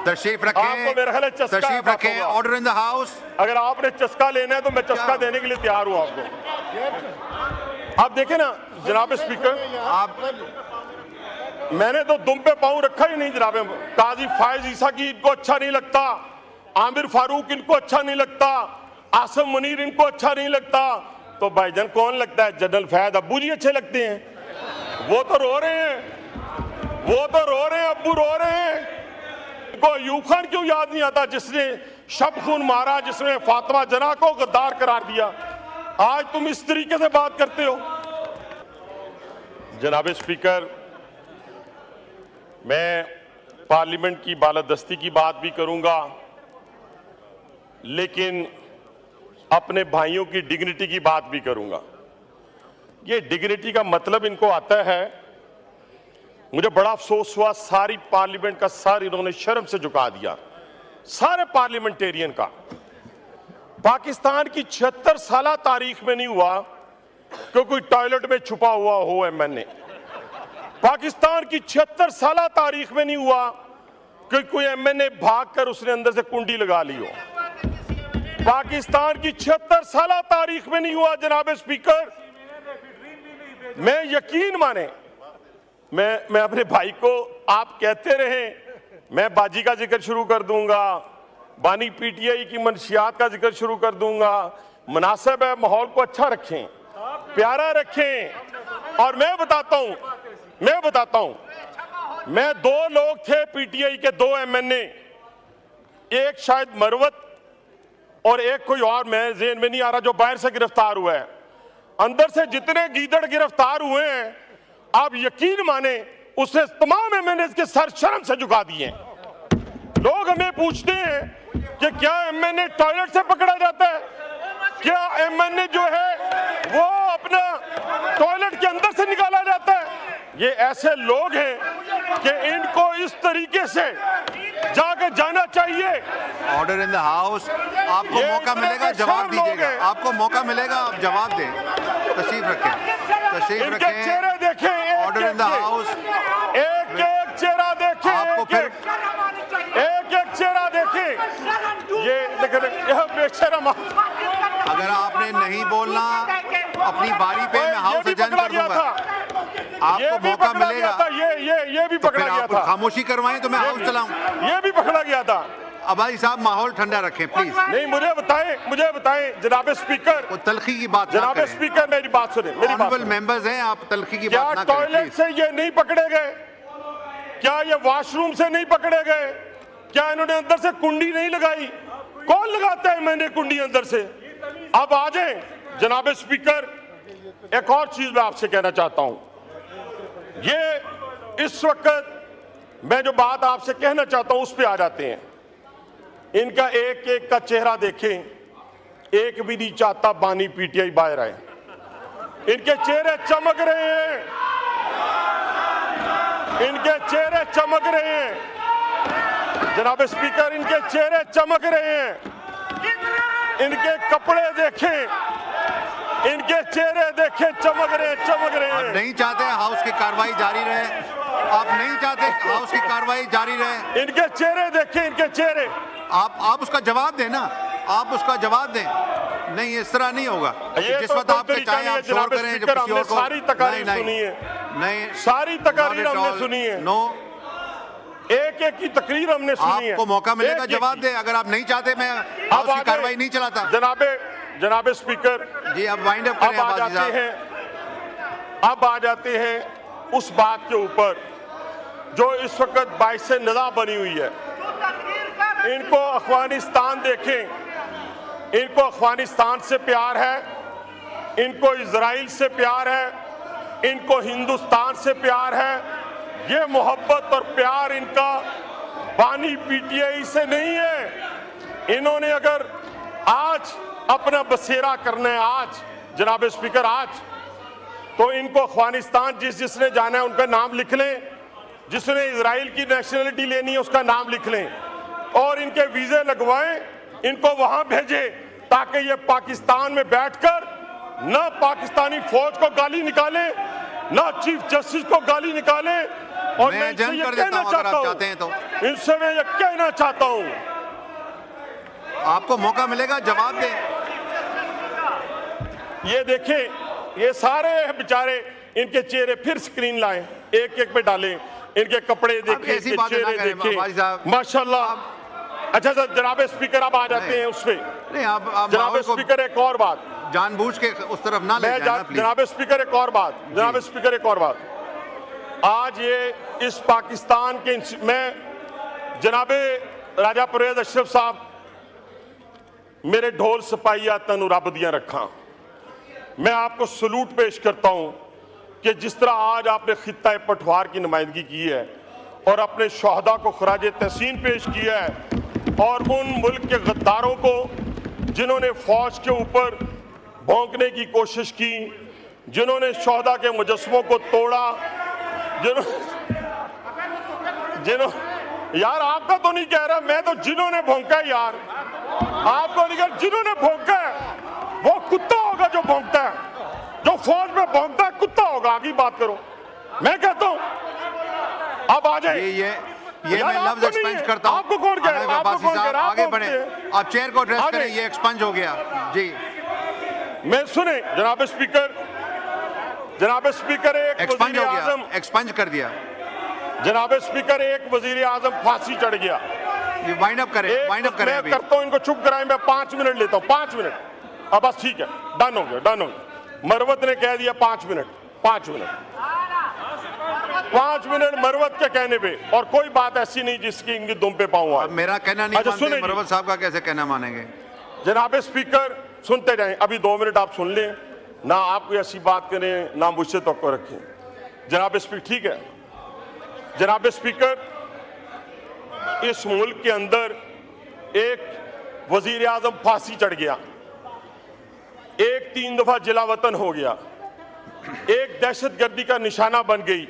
तशरीफ रखें, आपको मेरा ख्याल है चस्का तशरीफ रखें। Order in the house. अगर आपने चस्का लेना है तो मैं चस्का देने के लिए तैयार हूं आपको। आप देखें ना जनाब स्पीकर, आप मैंने तो दुम पे पाँव रखा ही नहीं जनाब। काजी फायज ईसा की इनको अच्छा नहीं लगता, आमिर फारूक इनको अच्छा नहीं लगता, आसम मुनीर इनको अच्छा नहीं लगता, तो भाईजान कौन लगता है? जनरल फैद अब्बू जी अच्छे लगते हैं। वो तो रो रहे हैं, वो तो रो रहे हैं, अब्बू रो रहे हैं। इनको अयूब खान क्यों याद नहीं आता जिसने शब खून मारा, जिसने फातिमा जना को गद्दार करार दिया? आज तुम इस तरीके से बात करते हो। जनाब स्पीकर, मैं पार्लियामेंट की बालादस्ती की बात भी करूंगा, लेकिन अपने भाइयों की डिग्निटी की बात भी करूंगा। ये डिग्निटी का मतलब इनको आता है, मुझे बड़ा अफसोस हुआ, सारी पार्लियामेंट का सर इन्होंने शर्म से झुका दिया, सारे पार्लियामेंटेरियन का। पाकिस्तान की 76 साल तारीख में नहीं हुआ कि कोई टॉयलेट में छुपा हुआ हो एमएनए। पाकिस्तान की 76 साल तारीख में नहीं हुआ कि कोई एमएनए भागकर उसने अंदर से कुंडी लगा ली हो। पाकिस्तान की 76 साल तारीख में नहीं हुआ जनाब स्पीकर। मैं यकीन माने, मैं अपने भाई को आप कहते रहे, मैं बाजी का जिक्र शुरू कर दूंगा, बानी पीटीआई की मनशियात का जिक्र शुरू कर दूंगा। मुनासिब है, माहौल को अच्छा रखें, प्यारा रखें। और मैं बताता हूं, मैं 2 लोग थे पीटीआई के, 2 एमएनए, एक शायद मरवत और एक कोई और, मैं ज़हन में नहीं आ रहा, जो बाहर से गिरफ्तार हुआ है। अंदर से जितने गीदड़ गिरफ्तार हुए हैं, आप यकीन माने उसने तमाम एमएनए के सर शर्म से झुका दिए। लोग हमें पूछते हैं कि क्या एमएनए टॉयलेट से पकड़ा जाता है? क्या एमएनए जो है वो अपना टॉयलेट के अंदर से निकाला जाता है? ये ऐसे लोग हैं कि इनको इस तरीके से जाकर जाना चाहिए। Order in the house. आपको मौका मिलेगा, जवाब दीजिएगा। आपको मौका मिलेगा, आप जवाब दें। तशरीफ रखें, तशरीफ रखें। चेहरे देखें, ऑर्डर इन द हाउस। एक एक चेहरा देखें, आपको फिर एक एक चेहरा देखें। ये देखें, बेशरम। अगर आपने नहीं बोलना अपनी बारी पे, मैं हाउस एडजर्न कर दूंगा। आपको मौका मिलेगा। ये भी पकड़ा गया था। खामोशी करवाएं तो मैं हाउस चलाऊं। ये भी पकड़ा गया था। अब भाई साहब माहौल ठंडा रखें प्लीज। नहीं, मुझे बताएं जनाब स्पीकर। वो तलखी की बात जनाब स्पीकर, मेरी बात सुने, मेरी बात सुने। मेंबर्स हैं, आप तलखी की बात ना करें। टॉयलेट से ये नहीं पकड़े गए? क्या ये वॉशरूम से नहीं पकड़े गए? क्या इन्होंने अंदर से कुंडी नहीं लगाई? कौन लगाता है मैंने कुंडी अंदर से? अब आ जाए जनाब स्पीकर, एक और चीज मैं आपसे कहना चाहता हूं। ये इस वक्त मैं जो बात आपसे कहना चाहता हूं उस पे आ जाते हैं। इनका एक एक का चेहरा देखें, एक भी नहीं चाहता बानी पीटीआई बाहर आए। इनके चेहरे चमक रहे हैं, इनके चेहरे चमक रहे हैं जनाब स्पीकर, इनके चेहरे चमक रहे हैं। इनके कपड़े देखें, इनके चेहरे देखें, चमक रहे हैं। आप नहीं चाहते हाउस की कार्रवाई जारी रहे? आप नहीं चाहते हाउस की कार्रवाई जारी रहे? इनके चेहरे देखें, इनके चेहरे। आप उसका जवाब दें ना, आप उसका जवाब दें। नहीं, इस तरह नहीं होगा। जिस वक्त आपके चाहे आप शोर करें, जब किसी और को। सारी तकारीर सुनी है, नहीं, सारी तकारीर हमने सुनी है। नो, एक एक की तकरीर हमने सुनी है। आपको मौका मिलेगा, जवाब दे। अगर आप नहीं चाहते, मैं हाउस की कार्रवाई नहीं चलाता। जनाब स्पीकर जी, अब वाइंड अप करें। अब आ जाते हैं उस बात के ऊपर जो इस वक्त बाइस से नज़ा बनी हुई है। इनको अफगानिस्तान देखें, इनको अफगानिस्तान से प्यार है, इनको इजराइल से प्यार है, इनको हिंदुस्तान से प्यार है। ये मोहब्बत और प्यार इनका बानी पीटीआई से नहीं है। इन्होंने अगर आज अपना बसेरा करना है, आज जनाब स्पीकर, आज तो इनको अफगानिस्तान जिसने जाना है उनका नाम लिख लें, जिसने इजराइल की नेशनलिटी लेनी है उसका नाम लिख लें और इनके वीजे लगवाएं, इनको वहां भेजें ताकि ये पाकिस्तान में बैठकर ना पाकिस्तानी फौज को गाली निकाले, ना चीफ जस्टिस को गाली निकाले। और मैं जंग कर देता हूं अगर आप चाहते हैं तो। इनसे मैं ये कहना चाहता हूं, आपको मौका मिलेगा, जवाब दें। ये देखें, ये सारे बेचारे, इनके चेहरे फिर स्क्रीन लाएं, एक एक पे डालें, इनके कपड़े देखें, ऐसी इनके बातें ना चेहरे करें, भाई देखें, साहब। माशाल्लाह। अच्छा सर, जनाब स्पीकर अब आ जाते हैं उस पे। नहीं, आप जनाब माहौल को स्पीकर एक और बात, जानबूझ के उस तरफ ना ले जाना, प्लीज। जनाब स्पीकर एक और बात, जनाब स्पीकर एक और बात, आज ये इस पाकिस्तान के, मैं जनाबे राजा परवेज अशरफ साहब मेरे ढोल सपाइया तनु रब दियां रखा, मैं आपको सलूट पेश करता हूं कि जिस तरह आज आपने खित्ता पठवार की नुमाइंदगी की है और अपने शहदा को खराज तहसीन पेश किया है, और उन मुल्क के गद्दारों को जिन्होंने फौज के ऊपर भौंकने की कोशिश की, जिन्होंने शहदा के मुजस्मों को तोड़ा, यार आपका तो नहीं कह रहा, मैं तो जिन्होंने भौंका है यार, आपको नहीं कह, जिन्होंने भौंका है वो कुत्ता होगा जो भौंकता है, जो फौज में भौंकता है कुत्ता होगा। आगे बात करो, मैं कहता हूं अब आ जाए। ये मैं लफ्ज एक्सपेंज करता हूं। आपको कौन कह रहा है? आपको कौन कह रहा है? आगे बढ़े, आप चेयर को एड्रेस करें, ये एक्सपेंज हो गया जी। मैं सुने जनाब स्पीकर, जनाब स्पीकर एक एक्सपेंज हो गया, एक्सपेंज कर दिया जनाब स्पीकर, एक वजीर आजम फांसी चढ़ गया। ये वाइंड अप करें, वाइंड अप करें। मैं करता हूं, इनको चुप कराएं, मैं 5 मिनट लेता हूं, 5 मिनट। अब बस ठीक है, डन हो गया, डन हो गया। मरवत ने कह दिया 5 मिनट, 5 मिनट, 5 मिनट मरवत के कहने पे, और कोई बात ऐसी नहीं जिसकी इनकी दुम पे पाऊं। अब मेरा कहना नहीं मानते, मरवत साहब का कैसे कहना मानेंगे? जनाब स्पीकर सुनते जाएं, अभी 2 मिनट आप सुन लें, ना आप कोई ऐसी बात करें ना मुझसे तो रखें। जनाब स्पीकर, ठीक है जनाब स्पीकर, इस मुल्क के अंदर एक वजीर आजम फांसी चढ़ गया, एक 3 दफा जिला वतन हो गया, एक दहशतगर्दी का निशाना बन गई,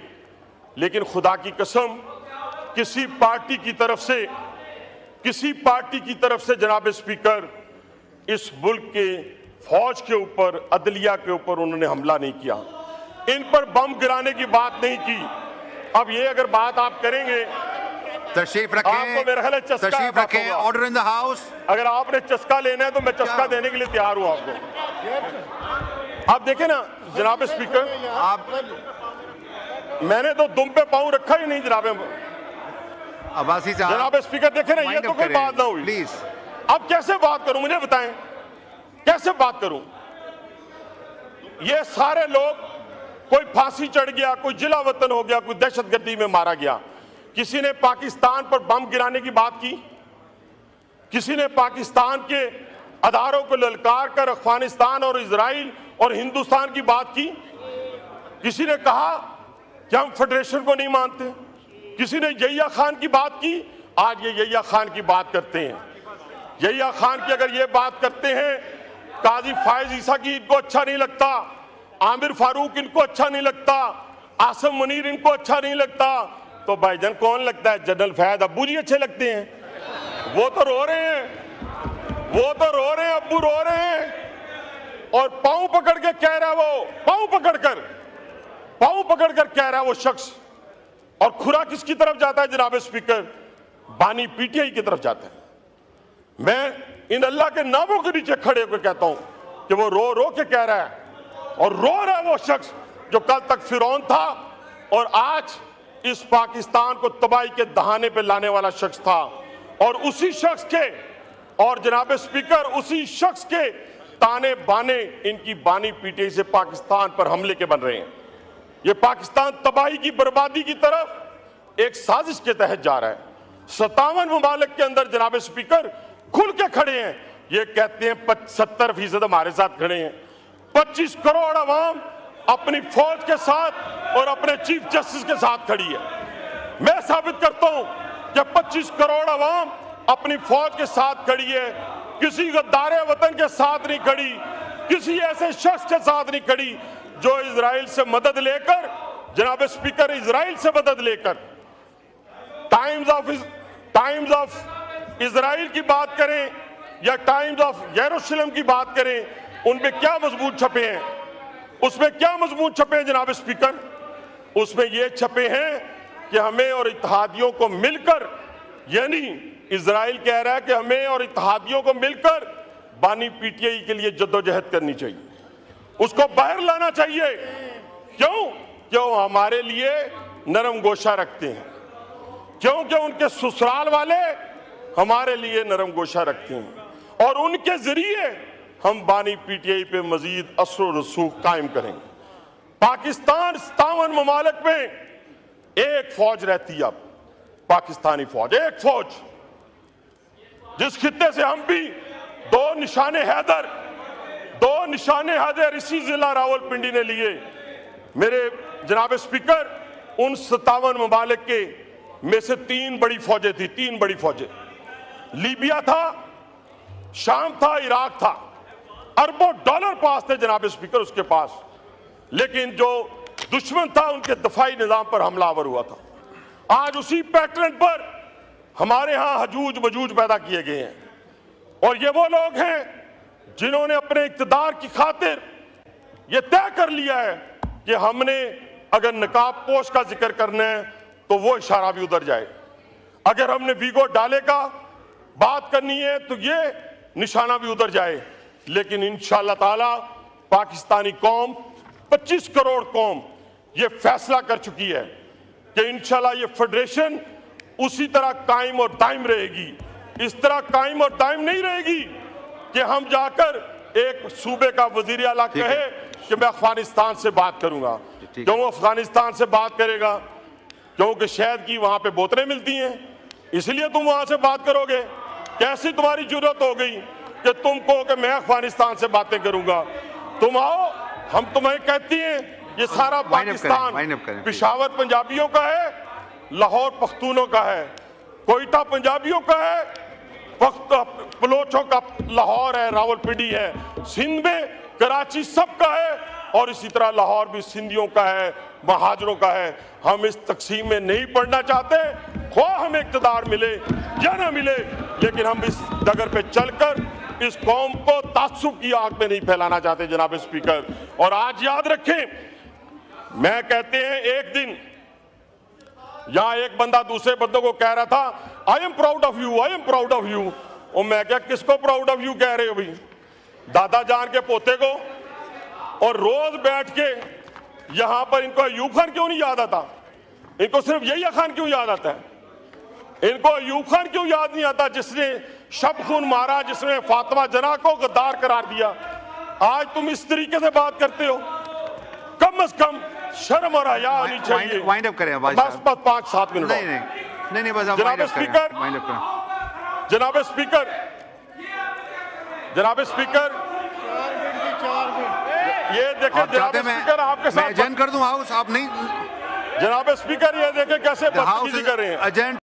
लेकिन खुदा की कसम किसी पार्टी की तरफ से जनाब स्पीकर इस मुल्क के फौज के ऊपर, अदलिया के ऊपर उन्होंने हमला नहीं किया, इन पर बम गिराने की बात नहीं की। अब ये अगर बात आप करेंगे, तशरीफ रखें, आपको मेरा ख्याल है चस्का, तशरीफ रखें, ऑर्डर इन द हाउस। अगर आपने चस्का लेना है तो मैं चस्का देने के लिए तैयार हूं आपको। आप देखें ना जनाब स्पीकर, आप, मैंने तो दुम पे पांव रखा ही नहीं जनाब अब्बासी साहब। जनाब स्पीकर देखे ना, ये तो कोई बात ना हुई। प्लीज, अब कैसे बात करूं, मुझे बताएं कैसे बात करूं? ये सारे लोग, कोई फांसी चढ़ गया, कोई जिला वतन हो गया, कोई दहशतगर्दी में मारा गया, किसी ने पाकिस्तान पर बम गिराने की बात की, किसी ने पाकिस्तान के अदारों को ललकार कर अफगानिस्तान और इजराइल और हिंदुस्तान की बात की, किसी ने कहा कि हम फेडरेशन को नहीं मानते, किसी ने यहिया खान की बात की। आज ये यहिया खान की बात करते हैं, यहिया खान की अगर ये बात करते हैं, काजी फायज ईसा की इनको अच्छा नहीं लगता, आमिर फारूक इनको अच्छा नहीं लगता, आसम मुनीर इनको अच्छा नहीं लगता, तो भाईजान कौन लगता है? जनरल फैज अब्बू जी अच्छे लगते हैं। वो तो रो रहे हैं, वो तो रो रहे हैं, अब्बू रो रहे हैं, और पांव पकड़ के कह रहा है, वो पांव पकड़ कर कह रहा है वो शख्स। और खुरा किसकी तरफ जाता है जनाब स्पीकर? बानी पीटीआई की तरफ जाता है। मैं इन अल्लाह के नामों के नीचे खड़े होकर कहता हूं कि वो रो रो के कह रहा है, और रो रहा है वो शख्स जो कल तक फिरौन था और आज इस पाकिस्तान को तबाही के दहाने पे लाने वाला शख्स था। और उसी शख्स के, और जनाब स्पीकर, उसी शख्स के ताने बाने इनकी बानी पीटीआई से पाकिस्तान पर हमले के बन रहे हैं। ये पाकिस्तान तबाही की, बर्बादी की तरफ एक साजिश के तहत जा रहा है। 57 ममालिक के अंदर जनाब स्पीकर खुल के खड़े हैं, ये कहते हैं 70% हमारे साथ खड़े हैं। 25 करोड़ अवाम अपनी फौज के साथ और अपने चीफ जस्टिस के साथ खड़ी है। मैं साबित करता हूं कि 25 करोड़ अवाम अपनी फौज के साथ खड़ी है, किसी गद्दारे वतन के साथ नहीं खड़ी, किसी ऐसे शख्स के साथ नहीं खड़ी जो इजराइल से मदद लेकर, जनाब स्पीकर, इजराइल से मदद लेकर टाइम्स ऑफ इजराइल की बात करें या टाइम्स ऑफ यरूशलेम की बात करें, उनमें क्या मजबूत छपे हैं? उसमें क्या मजबूत छपे हैं जनाब स्पीकर? उसमें ये छपे हैं कि हमें और इत्तेहादियों को मिलकर यानी इजराइल कह रहा है कि हमें और इत्तेहादियों को मिलकर बानी पीटीआई के लिए जद्दोजहद करनी चाहिए, उसको बाहर लाना चाहिए। क्यों हमारे लिए नरम गोशा रखते हैं, क्योंकि उनके ससुराल वाले हमारे लिए नरम गोशा रखते हैं और उनके जरिए हम बानी पीटीआई पे मजीद असर और रसूख कायम करेंगे। पाकिस्तान 57 ममालिक में एक फौज रहती है, अब पाकिस्तानी फौज, एक फौज, जिस खित्ते से हम भी दो निशाने हैदर इसी जिला रावलपिंडी ने लिए। मेरे जनाब स्पीकर, उन 57 ममालिक के में से 3 बड़ी फौजें थी, 3 बड़ी फौजें, लीबिया था, शाम था, इराक था। अरबों डॉलर पास थे जनाब स्पीकर उसके पास, लेकिन जो दुश्मन था उनके दफाई निजाम पर हमलावर हुआ था। आज उसी पैटर्न पर हमारे यहां हजूज मजूज पैदा किए गए हैं और ये वो लोग हैं जिन्होंने अपने इक्तदार की खातिर ये तय कर लिया है कि हमने अगर नकाब पोश का जिक्र करना है तो वो इशारा भी उधर जाए, अगर हमने वीगो डाले का बात करनी है तो ये निशाना भी उधर जाए। लेकिन इंशाअल्लाह ताला पाकिस्तानी कौम, 25 करोड़ कौम ये फैसला कर चुकी है कि इंशाअल्लाह ये फेडरेशन उसी तरह कायम और दायम रहेगी। इस तरह कायम और दायम नहीं रहेगी कि हम जाकर एक सूबे का वजीर आला कहे कि मैं अफगानिस्तान से बात करूंगा। क्यों अफगानिस्तान से बात करेगा? क्योंकि शहद की वहां पे बोतलें मिलती हैं, इसलिए तुम वहां से बात करोगे। कैसी तुम्हारी जरूरत हो गई कि तुम कहो कि मैं अफगानिस्तान से बातें करूंगा? तुम आओ, हम तुम्हें कहती हैं ये सारा पाकिस्तान पेशावर पंजाबियों का है, लाहौर पख्तूनों का है, कोयटा पंजाबियों का है, बलोचों का लाहौर है, रावलपिंडी है, सिंध में कराची सबका है और इसी तरह लाहौर भी सिंधियों का है, महाजरों का है। हम इस तकसीम में नहीं पढ़ना चाहते, खो हमें इक़्तिदार मिले या ना मिले, लेकिन हम इस डगर पे चलकर इस कौम को तासुब की आग में नहीं फैलाना चाहते जनाब स्पीकर। और आज याद रखें, मैं कहते हैं एक दिन यहां एक बंदा दूसरे बंदों को कह रहा था I am proud of you, I am proud of you. और मैं क्या, किसको प्राउड ऑफ यू कह रहे हो भाई? दादा जान के पोते को? और रोज बैठ के यहां पर इनको अयूब खान क्यों नहीं याद आता? इनको सिर्फ यही खान क्यों याद आता है? इनको अयूब खान क्यों याद नहीं आता जिसने शब खून मारा, जिसने फातिमा जना को गद्दार करार दिया? आज तुम इस तरीके से बात करते हो, कम से कम शर्म और हया होनी चाहिए। वाइंड अप करें बस 5-7 मिनट। नहीं बस जनाब स्पीकर, जनाब स्पीकर, जनाब स्पीकर, ये देखें जनाब स्पीकर, आपके साथ मैं एजेंट कर दूं हाउस, आप नहीं। जनाब स्पीकर, ये देखें कैसे बदतमीजी कर रहे हैं।